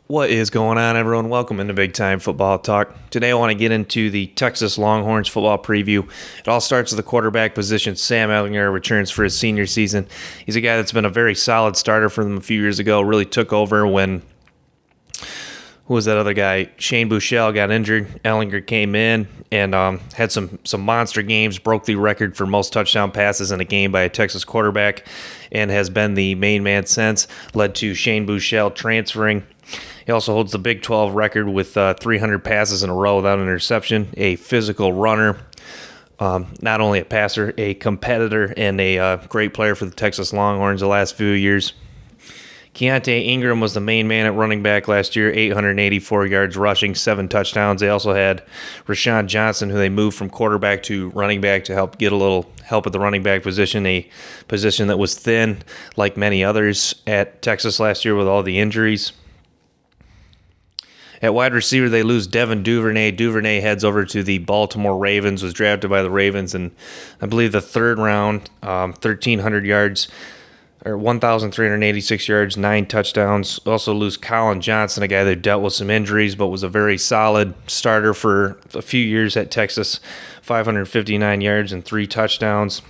What is going on, everyone? Welcome into Big Time Football Talk. Today I want to get into the Texas Longhorns football preview. It all starts with the quarterback position. Sam Ehlinger returns for his senior season. He's a guy that's been a very solid starter for them a few years ago, really took over when, who was that other guy? Shane Buechele got injured. Ehlinger came in and had some monster games, broke the record for most touchdown passes in a game by a Texas quarterback, and has been the main man since, led to Shane Buechele transferring. He also holds the Big 12 record with 300 passes in a row without an interception, a physical runner, not only a passer, a competitor, and a great player for the Texas Longhorns the last few years. Keontae Ingram was the main man at running back last year, 884 yards rushing, 7 touchdowns. They also had Rashawn Johnson, who they moved from quarterback to running back to help get a little help at the running back position, a position that was thin like many others at Texas last year with all the injuries. At wide receiver, they lose Devin Duvernay. Duvernay heads over to the Baltimore Ravens, was drafted by the Ravens in, I believe, the third round, 1,300 yards, or 1,386 yards, 9 touchdowns. Also lose Colin Johnson, a guy that dealt with some injuries, but was a very solid starter for a few years at Texas, 559 yards and 3 touchdowns.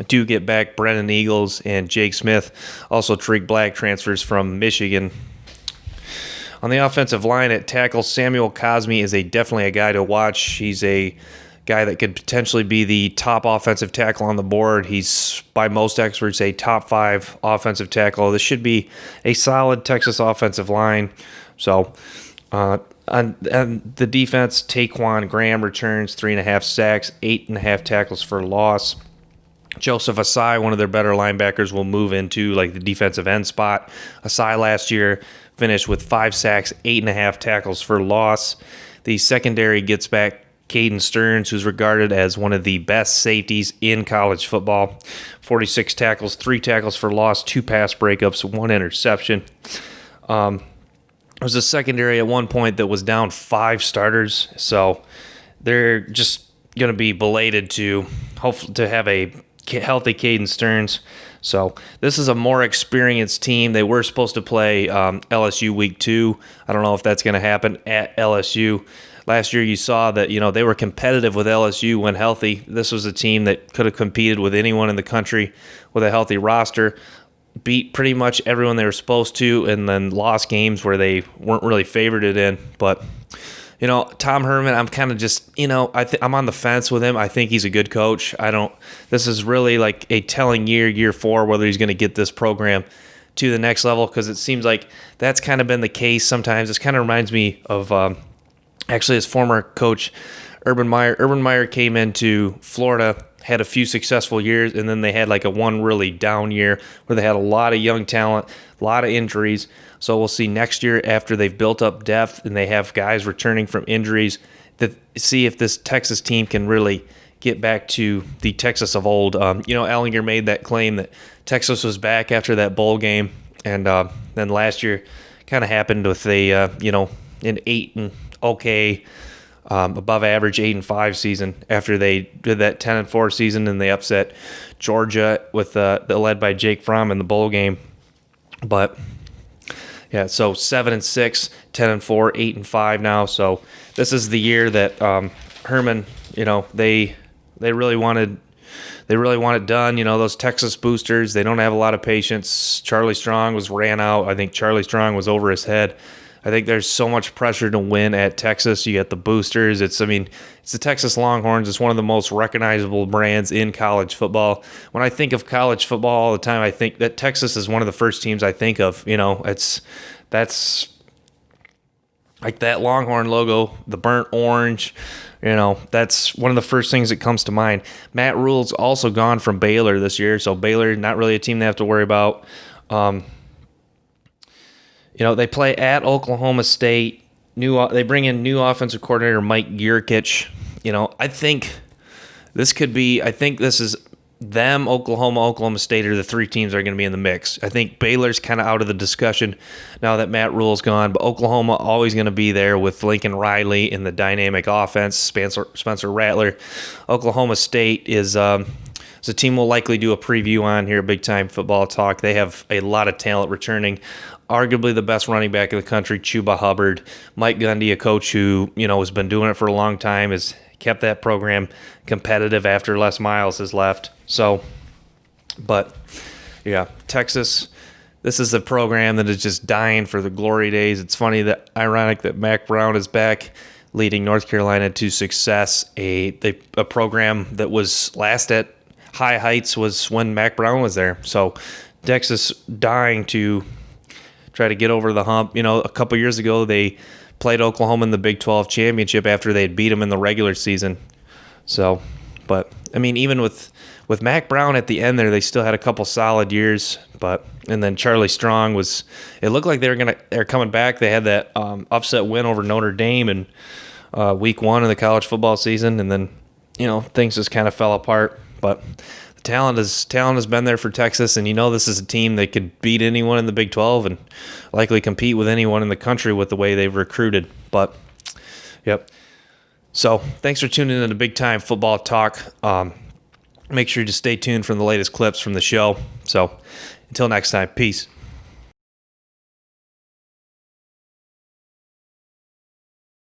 Do get back Brennan Eagles and Jake Smith. Also, Tariq Black transfers from Michigan. On the offensive line at tackle, Samuel Cosme is definitely a guy to watch. He's a guy that could potentially be the top offensive tackle on the board. He's, by most experts, a top 5 offensive tackle. This should be a solid Texas offensive line. So, on the defense, Taquan Graham returns 3.5 sacks, 8.5 tackles for loss. Joseph Asai, one of their better linebackers, will move into like the defensive end spot. Asai last year finished with 5 sacks, 8.5 tackles for loss. The secondary gets back Caden Stearns, who's regarded as one of the best safeties in college football. 46 tackles, 3 tackles for loss, 2 pass breakups, 1 interception. It was a secondary at one point that was down 5 starters, so they're just going to be belated to hopefully to have a healthy Caden Stearns. So this is a more experienced team. They were supposed to play LSU week 2. I don't know if that's going to happen at LSU. Last year you saw that, they were competitive with LSU when healthy. This was a team that could have competed with anyone in the country with a healthy roster, beat pretty much everyone they were supposed to, and then lost games where they weren't really favored in. But Tom Herman, I'm kind of just, I'm on the fence with him. I think he's a good coach. This is really like a telling year 4, whether he's going to get this program to the next level, because it seems like that's kind of been the case sometimes. This kind of reminds me of actually his former coach, Urban Meyer. Urban Meyer came into Florida, had a few successful years, and then they had like a one really down year where they had a lot of young talent, a lot of injuries. So we'll see next year, after they've built up depth and they have guys returning from injuries, that see if this Texas team can really get back to the Texas of old. Ehlinger made that claim that Texas was back after that bowl game, and then last year kind of happened with an 8 and okay, above average 8-5 season after they did that 10-4 season, and they upset Georgia with led by Jake Fromm in the bowl game. But yeah, so 7-6, 10-4, 8-5 now. So this is the year that Herman, they really wanted done. Those Texas boosters, they don't have a lot of patience. Charlie Strong ran out. I think Charlie Strong was over his head. I think there's so much pressure to win at Texas. You got the boosters. It's the Texas Longhorns. It's one of the most recognizable brands in college football. When I think of college football all the time, I think that Texas is one of the first teams I think of. That's like that Longhorn logo, the burnt orange. That's one of the first things that comes to mind. Matt Rule's also gone from Baylor this year, so Baylor, not really a team they have to worry about. They play at Oklahoma State. They bring in new offensive coordinator Mike Yurcich. I think this is them, Oklahoma State are the 3 teams that are going to be in the mix. I think Baylor's kind of out of the discussion now that Matt Rule's gone, but Oklahoma always going to be there with Lincoln Riley in the dynamic offense, Spencer Rattler. Oklahoma State is a team we'll likely do a preview on here, Big Time Football Talk. They have a lot of talent returning arguably the best running back in the country, Chuba Hubbard. Mike Gundy, a coach who, has been doing it for a long time, has kept that program competitive after Les Miles has left. So, but, yeah, Texas, this is a program that is just dying for the glory days. It's ironic that Mac Brown is back leading North Carolina to success. A program that was last at high heights was when Mac Brown was there. So Texas dying to try to get over the hump. A couple years ago they played Oklahoma in the Big 12 championship after they had beat them in the regular season. So, but I mean, even with Mac Brown at the end there, they still had a couple solid years. And then Charlie Strong it looked like they're coming back. They had that upset win over Notre Dame in week 1 of the college football season, and then things just kind of fell apart. But the talent has been there for Texas, and this is a team that could beat anyone in the Big 12 and likely compete with anyone in the country with the way they've recruited. But yep. So thanks for tuning in to Big Time Football Talk. Make sure to stay tuned for the latest clips from the show. So until next time, peace.